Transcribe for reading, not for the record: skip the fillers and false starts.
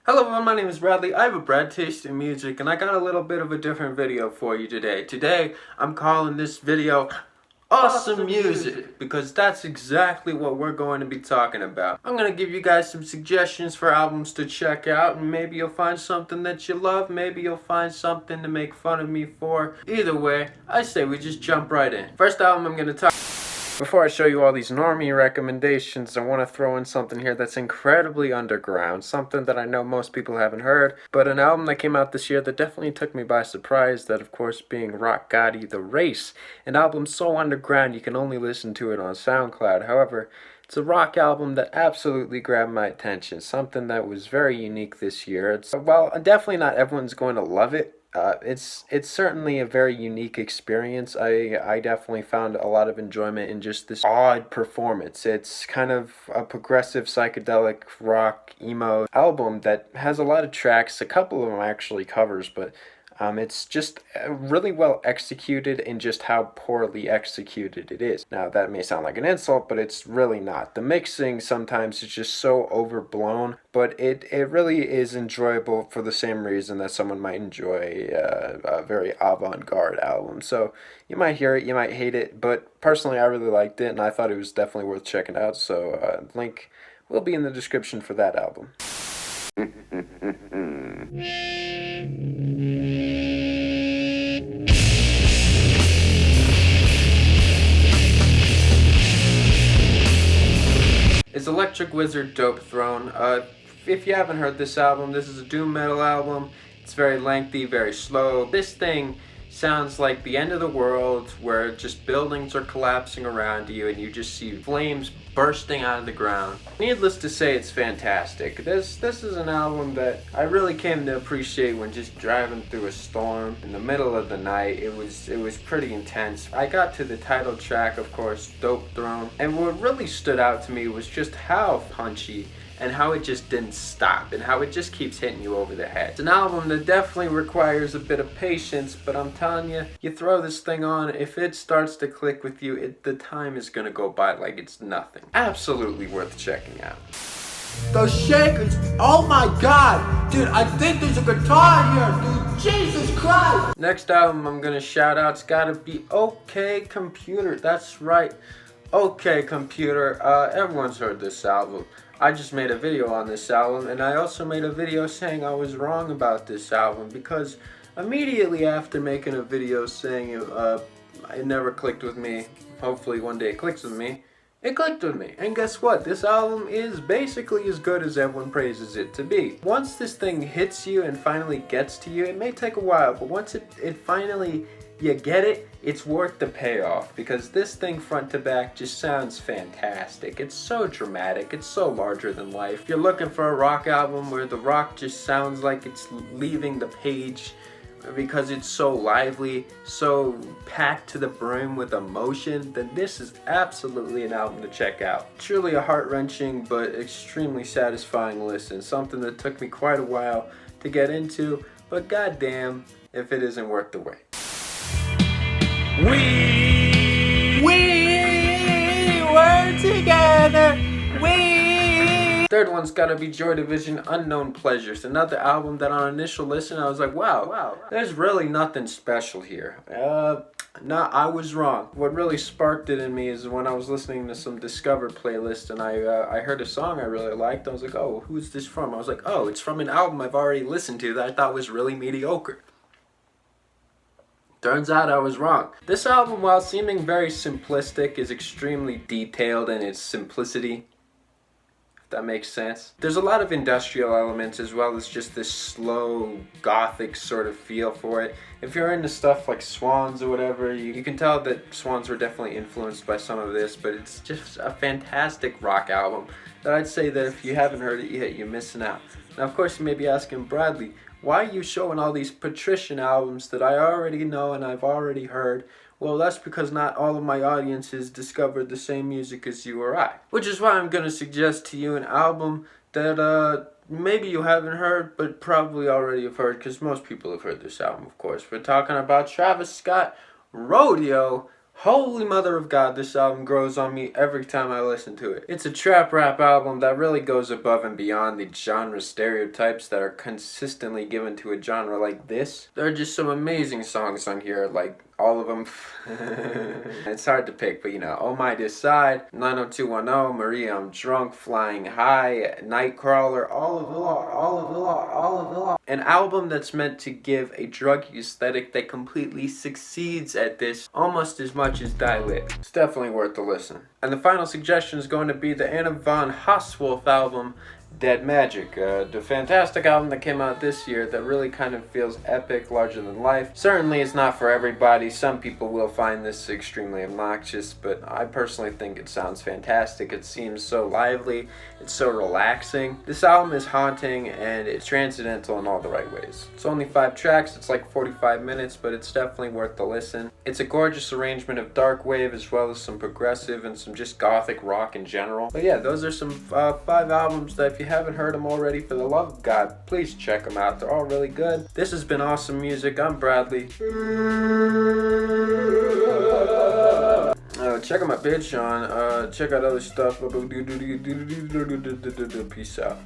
Hello everyone, my name is Bradley. I have a Brad taste in music and I got a little bit of a different video for you today. Today, I'm calling this video Awesome Music because that's exactly what we're going to be talking about. I'm going to give you guys some suggestions for albums to check out, and maybe you'll find something that you love, maybe you'll find something to make fun of me for. Either way, I say we just jump right in. First album I'm going to talk. Before I show you all these normie recommendations, I want to throw in something here that's incredibly underground, something that I know most people haven't heard, but an album that came out this year that definitely took me by surprise, that of course being Rockgati, The Race, an album so underground you can only listen to it on SoundCloud. However, it's a rock album that absolutely grabbed my attention, something that was very unique this year. While definitely not everyone's going to love it, it's certainly a very unique experience. I definitely found a lot of enjoyment in just this odd performance. It's kind of a progressive psychedelic rock emo album that has a lot of tracks. A couple of them are actually covers, but it's just really well executed in just how poorly executed it is. Now, that may sound like an insult, but it's really not. The mixing sometimes is just so overblown, but it really is enjoyable for the same reason that someone might enjoy a very avant-garde album. So you might hear it, you might hate it, but personally I really liked it, and I thought it was definitely worth checking out. So link will be in the description for that album. It's Electric Wizard Dopethrone. If you haven't heard this album, this is a doom metal album. It's very lengthy, very slow. This thing sounds like the end of the world, where just buildings are collapsing around you and you just see flames bursting out of the ground. Needless to say, it's fantastic. This is an album that I really came to appreciate when just driving through a storm in the middle of the night. It was pretty intense. I got to the title track, of course, Dopethrone, and what really stood out to me was just how punchy and how it just didn't stop and how it just keeps hitting you over the head. It's an album that definitely requires a bit of patience, but I'm telling you, you throw this thing on, if it starts to click with you, the time is gonna go by like it's nothing. Absolutely worth checking out. The Shakers, oh my god, dude, I think there's a guitar here, dude, Jesus Christ! Next album I'm gonna shout out's gotta be OK Computer. That's right, OK Computer. Everyone's heard this album. I just made a video on this album, and I also made a video saying I was wrong about this album, because immediately after making a video saying it never clicked with me, hopefully one day it clicks with me, it clicked with me. And guess what? This album is basically as good as everyone praises it to be. Once this thing hits you and finally gets to you, it may take a while, but once it finally, you get it, it's worth the payoff, because this thing front to back just sounds fantastic. It's so dramatic, it's so larger than life. If you're looking for a rock album where the rock just sounds like it's leaving the page because it's so lively, so packed to the brim with emotion, then this is absolutely an album to check out. Truly a heart-wrenching but extremely satisfying listen, something that took me quite a while to get into, but goddamn if it isn't worth the wait. We were together. Third one's gotta be Joy Division, Unknown Pleasures. Another album that on initial listen I was like, wow, there's really nothing special here. I was wrong. What really sparked it in me is when I was listening to some Discover playlist and I heard a song I really liked. I was like, oh, who's this from? I was like, oh, it's from an album I've already listened to that I thought was really mediocre. Turns out I was wrong. This album, while seeming very simplistic, is extremely detailed in its simplicity, if that makes sense. There's a lot of industrial elements as well as just this slow, gothic sort of feel for it. If you're into stuff like Swans or whatever, you can tell that Swans were definitely influenced by some of this, but it's just a fantastic rock album that I'd say that if you haven't heard it yet, you're missing out. Now, of course, you may be asking, Bradley, why are you showing all these patrician albums that I already know and I've already heard? Well, that's because not all of my audiences discovered the same music as you or I. Which is why I'm going to suggest to you an album that maybe you haven't heard, but probably already have heard, because most people have heard this album, of course. We're talking about Travis Scott, Rodeo, Holy mother of God, this album grows on me every time I listen to it. It's a trap rap album that really goes above and beyond the genre stereotypes that are consistently given to a genre like this. There are just some amazing songs on here, like all of them. It's hard to pick, but you know, Oh My Decide, 90210, Maria I'm Drunk, Flying High, Nightcrawler, all of it. An album that's meant to give a druggy aesthetic that completely succeeds at this almost as much as Die Lit. It's definitely worth a listen. And the final suggestion is going to be the Anna von Hausswolff album, Dead Magic, the fantastic album that came out this year that really kind of feels epic, larger than life. Certainly it's not for everybody. Some people will find this extremely obnoxious, but I personally think it sounds fantastic. It seems so lively, it's so relaxing. This album is haunting and it's transcendental in all the right ways. It's only 5 tracks, it's like 45 minutes, but it's definitely worth the listen. It's a gorgeous arrangement of dark wave as well as some progressive and some just gothic rock in general. But yeah, those are some 5 albums that if you haven't heard them already, for the love of God, please check them out. They're all really good. This has been Awesome Music. I'm Bradley. Check out my bitch on. Check out other stuff. Peace out.